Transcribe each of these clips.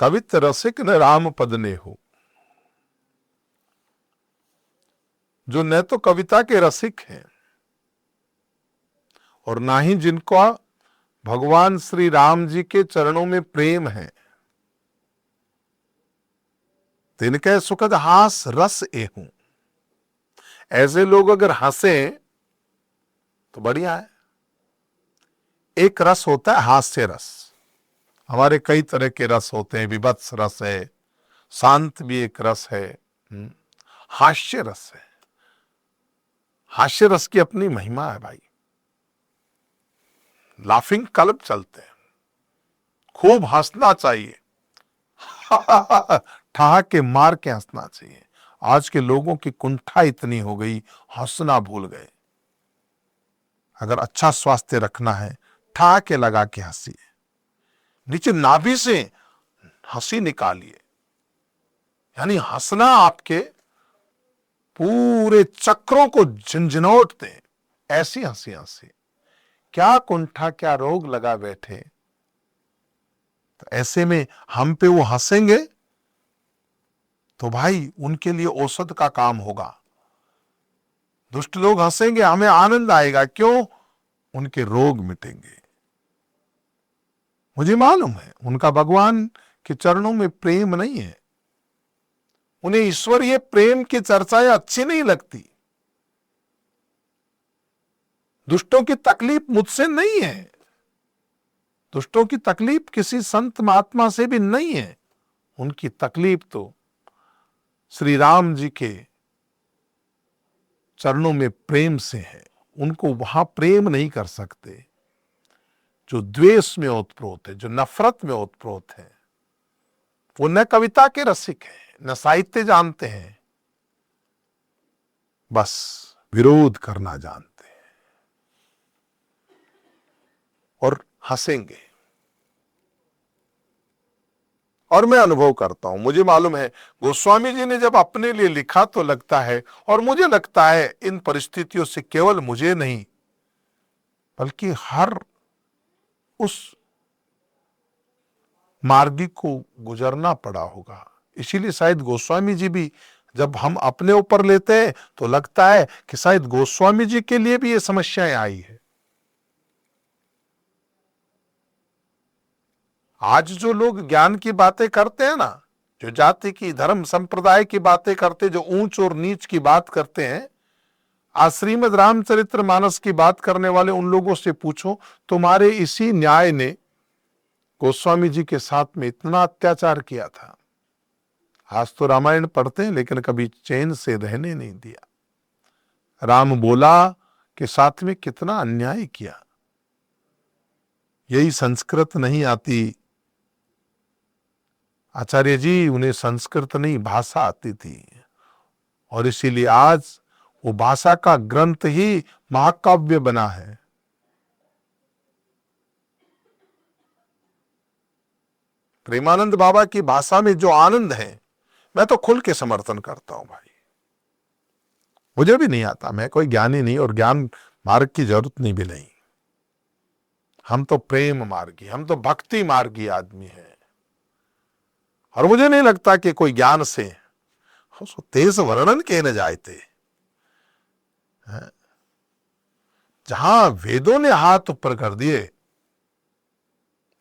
कवित रसिक न राम पद ने हो। जो न तो कविता के रसिक हैं और ना ही जिनको भगवान श्री राम जी के चरणों में प्रेम है, तिनके सुखद हास रस एहूं। ऐसे लोग अगर हंसे तो बढ़िया है। एक रस होता है हास्य रस। हमारे कई तरह के रस होते हैं, विभत्स रस है, शांत भी एक रस है, हास्य रस है। हास्य रस की अपनी महिमा है भाई। लाफिंग क्लब चलते हैं, खूब हंसना चाहिए, ठहाके मार के हंसना चाहिए। आज के लोगों की कुंठा इतनी हो गई, हंसना भूल गए। अगर अच्छा स्वास्थ्य रखना है, ठहाके लगा के हंसिए, नीचे नाभि से हंसी निकालिए। यानी हंसना आपके पूरे चक्रों को झंझनोट दे, ऐसी हंसी हंसी। क्या कुंठा क्या रोग लगा बैठे। तो ऐसे में हम पे वो हंसेंगे तो भाई उनके लिए औषध का काम होगा। दुष्ट लोग हंसेंगे, हमें आनंद आएगा। क्यों? उनके रोग मिटेंगे। मुझे मालूम है उनका भगवान के चरणों में प्रेम नहीं है, उन्हें ईश्वरीय प्रेम की चर्चाएं अच्छी नहीं लगती। दुष्टों की तकलीफ मुझसे नहीं है, दुष्टों की तकलीफ किसी संत महात्मा से भी नहीं है। उनकी तकलीफ तो श्री राम जी के चरणों में प्रेम से है। उनको वहां प्रेम नहीं कर सकते। जो द्वेष में ओतप्रोत है, जो नफरत में ओतप्रोत है, वो न कविता के रसिक है, न साहित्य जानते हैं, बस विरोध करना जानते हैं और हंसेंगे। और मैं अनुभव करता हूं, मुझे मालूम है गोस्वामी जी ने जब अपने लिए लिखा तो लगता है, और मुझे लगता है इन परिस्थितियों से केवल मुझे नहीं बल्कि हर उस मार्गी को गुजरना पड़ा होगा। इसीलिए शायद गोस्वामी जी भी जब हम अपने ऊपर लेते हैं तो लगता है कि शायद गोस्वामी जी के लिए भी ये समस्याएं आई है। आज जो लोग ज्ञान की बातें करते हैं ना, जो जाति की धर्म संप्रदाय की बातें करते, जो ऊंच और नीच की बात करते हैं, आज श्रीमद् रामचरित्र मानस की बात करने वाले उन लोगों से पूछो, तुम्हारे इसी न्याय ने गोस्वामी जी के साथ में इतना अत्याचार किया था। आज तो रामायण पढ़ते हैं लेकिन कभी चैन से रहने नहीं दिया। राम बोला के साथ में कितना अन्याय किया। यही संस्कृत नहीं आती आचार्य जी, उन्हें संस्कृत नहीं भाषा आती थी, और इसीलिए आज वो भाषा का ग्रंथ ही महाकाव्य बना है। प्रेमानंद बाबा की भाषा में जो आनंद है, मैं तो खुल के समर्थन करता हूं भाई। मुझे भी नहीं आता, मैं कोई ज्ञानी नहीं और ज्ञान मार्ग की जरूरत नहीं भी नहीं। हम तो प्रेम मार्गी, हम तो भक्ति मार्गी आदमी है। और मुझे नहीं लगता कि कोई ज्ञान से उसको तेज वर्णन कहने जाते। जहां वेदों ने हाथ ऊपर कर दिए,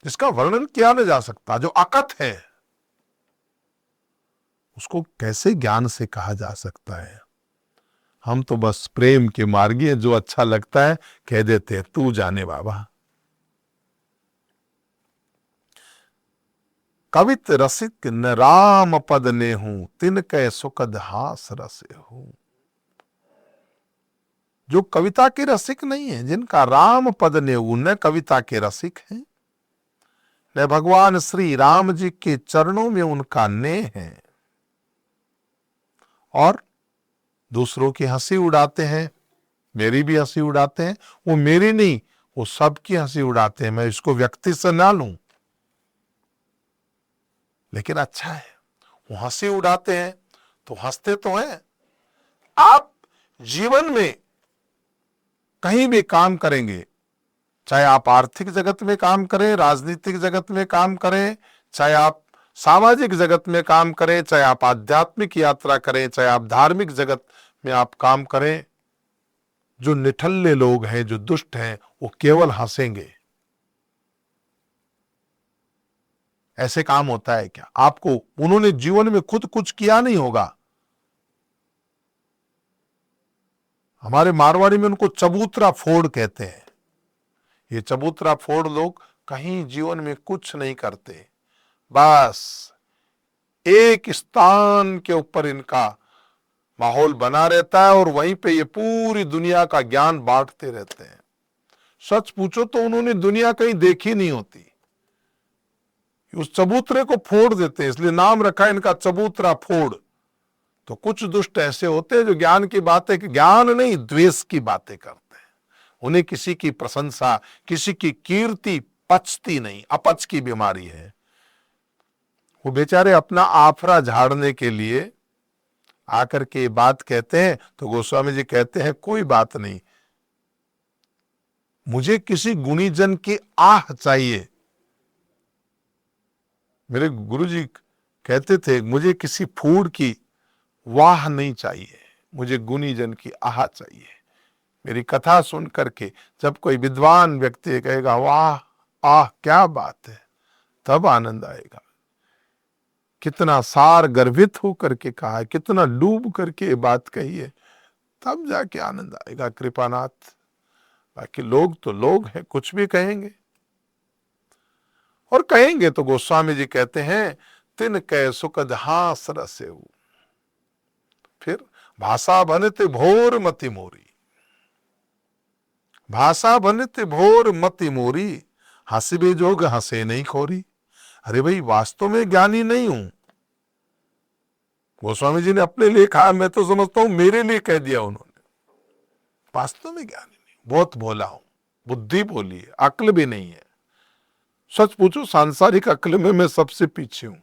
जिसका वर्णन किया नहीं जा सकता, जो अकथ है, उसको कैसे ज्ञान से कहा जा सकता है। हम तो बस प्रेम के मार्गी हैं, जो अच्छा लगता है कह देते हैं, तू जाने बाबा। कवित रसिक न राम पद ने हूं, तिनके सुखद हास रसे हूं। जो कविता के रसिक नहीं है, जिनका राम पद ने न कविता के रसिक हैं, न भगवान श्री राम जी के चरणों में उनका नेह है, और दूसरों की हंसी उड़ाते हैं, मेरी भी हंसी उड़ाते हैं। वो मेरी नहीं, वो सबकी हंसी उड़ाते हैं। मैं इसको व्यक्ति से ना लूं, लेकिन अच्छा है वो हंसी उड़ाते हैं तो हंसते तो हैं। आप जीवन में कहीं भी काम करेंगे, चाहे आप आर्थिक जगत में काम करें, राजनीतिक जगत में काम करें, चाहे आप सामाजिक जगत में काम करें, चाहे आप आध्यात्मिक यात्रा करें, चाहे आप धार्मिक जगत में आप काम करें, जो निठल्ले लोग हैं, जो दुष्ट हैं, वो केवल हंसेंगे। ऐसे काम होता है क्या? आपको उन्होंने जीवन में खुद कुछ किया नहीं होगा। हमारे मारवाड़ी में उनको चबूतरा फोड़ कहते हैं। ये चबूतरा फोड़ लोग कहीं जीवन में कुछ नहीं करते, बस एक स्थान के ऊपर इनका माहौल बना रहता है और वहीं पे ये पूरी दुनिया का ज्ञान बांटते रहते हैं। सच पूछो तो उन्होंने दुनिया कहीं देखी नहीं होती, उस चबूतरे को फोड़ देते हैं, इसलिए नाम रखा है इनका चबूतरा फोड़। तो कुछ दुष्ट ऐसे होते हैं जो ज्ञान की बातें, ज्ञान नहीं द्वेष की बातें करते हैं। उन्हें किसी की प्रशंसा, किसी की कीर्ति पचती नहीं, अपच की बीमारी है। वो बेचारे अपना आफरा झाड़ने के लिए आकर के बात कहते हैं तो गोस्वामी जी कहते हैं कोई बात नहीं, मुझे किसी गुणीजन की आह चाहिए। मेरे गुरुजी कहते थे मुझे किसी फूड की वाह नहीं चाहिए, मुझे गुणीजन की आह चाहिए। मेरी कथा सुन करके जब कोई विद्वान व्यक्ति कहेगा वाह आह क्या बात है, तब आनंद आएगा। कितना सार गर्वित होकर के कहा है, कितना डूब करके ये बात कही है, तब जाके आनंद आएगा कृपानाथ। बाकी लोग तो लोग हैं, कुछ भी कहेंगे और कहेंगे तो गोस्वामी जी कहते हैं तिन कै सुखद हास रसेऊ, फिर भाषा बनते भोर मति मोरी, भाषा बनते भोर मति मोरी, हंसबे जोग हंसे नहीं खोरी। अरे भाई वास्तव में ज्ञानी नहीं हूं, गोस्वामी जी ने अपने लिए कहा, मैं तो समझता हूं मेरे लिए कह दिया उन्होंने। वास्तव में ज्ञानी नहीं, बहुत भोला हूं, बुद्धि भोली है, अक्ल भी नहीं है। सच पूछो सांसारिक अक्ल में मैं सबसे पीछे हूं,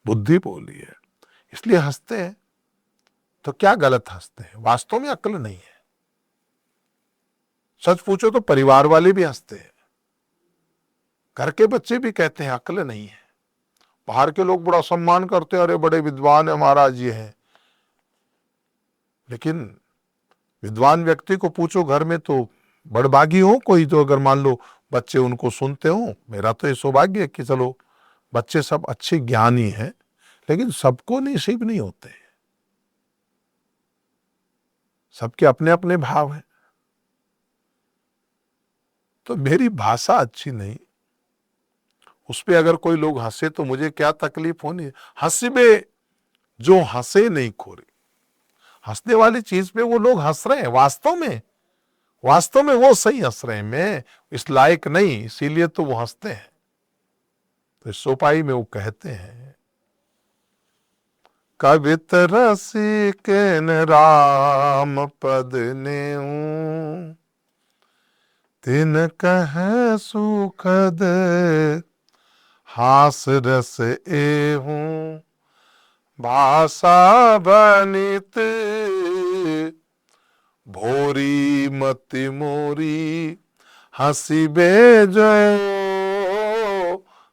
बुद्धि भोली है, इसलिए हंसते हैं। तो क्या गलत हंसते हैं? वास्तव में अक्ल नहीं है। सच पूछो तो परिवार वाले भी हंसते हैं, घर के बच्चे भी कहते हैं अक्ल नहीं है। बाहर के लोग बड़ा सम्मान करते हैं, अरे बड़े विद्वान है महाराज ये है। लेकिन विद्वान व्यक्ति को पूछो घर में तो बड़भागी हो कोई, तो अगर मान लो बच्चे उनको सुनते हो, मेरा तो ये सौभाग्य है कि चलो बच्चे सब अच्छे ज्ञानी हैं, लेकिन सबको नसीब नहीं होते, सबके अपने अपने भाव हैं। तो मेरी भाषा अच्छी नहीं, उस पे अगर कोई लोग हंसे तो मुझे क्या तकलीफ होनी है? हंसबे जो हंसे नहीं खोरे, हंसने वाली चीज पे वो लोग हंस रहे हैं, वास्तव में वो सही हंस रहे हैं, मैं इस लायक नहीं, इसीलिए तो वो हंसते हैं। तो इस सोपाई में वो कहते हैं कवित रसिक राम पद नेऊ, तिन कह सुखद हास रस एहू, भाषा बनित भोरी मति मोरी, हंसिबे जो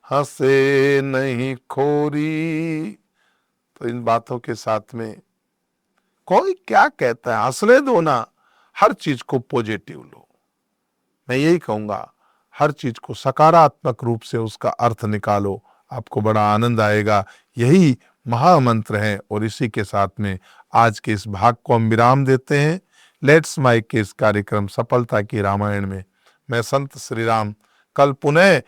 हंसे नहीं खोरी। तो इन बातों के साथ में कोई क्या कहता है, हंसने दो ना, हर चीज को पॉजिटिव लो। मैं यही कहूंगा, हर चीज को सकारात्मक रूप से उसका अर्थ निकालो, आपको बड़ा आनंद आएगा। यही महामंत्र है और इसी के साथ में आज के इस भाग को हम विराम देते हैं। लेट्स माइक के इस कार्यक्रम सफलता की रामायण में मैं संत श्री राम कल पुनः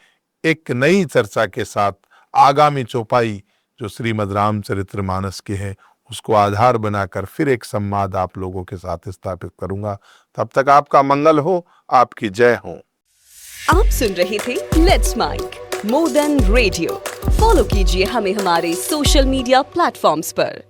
एक नई चर्चा के साथ आगामी चौपाई जो श्रीमद् रामचरितमानस की है उसको आधार बनाकर फिर एक संवाद आप लोगों के साथ स्थापित करूंगा। तब तक आपका मंगल हो, आपकी जय हो। आप सुन रहे थे let's mike more than radio. Follow कीजिए हमें हमारे सोशल मीडिया प्लेटफॉर्म्स पर।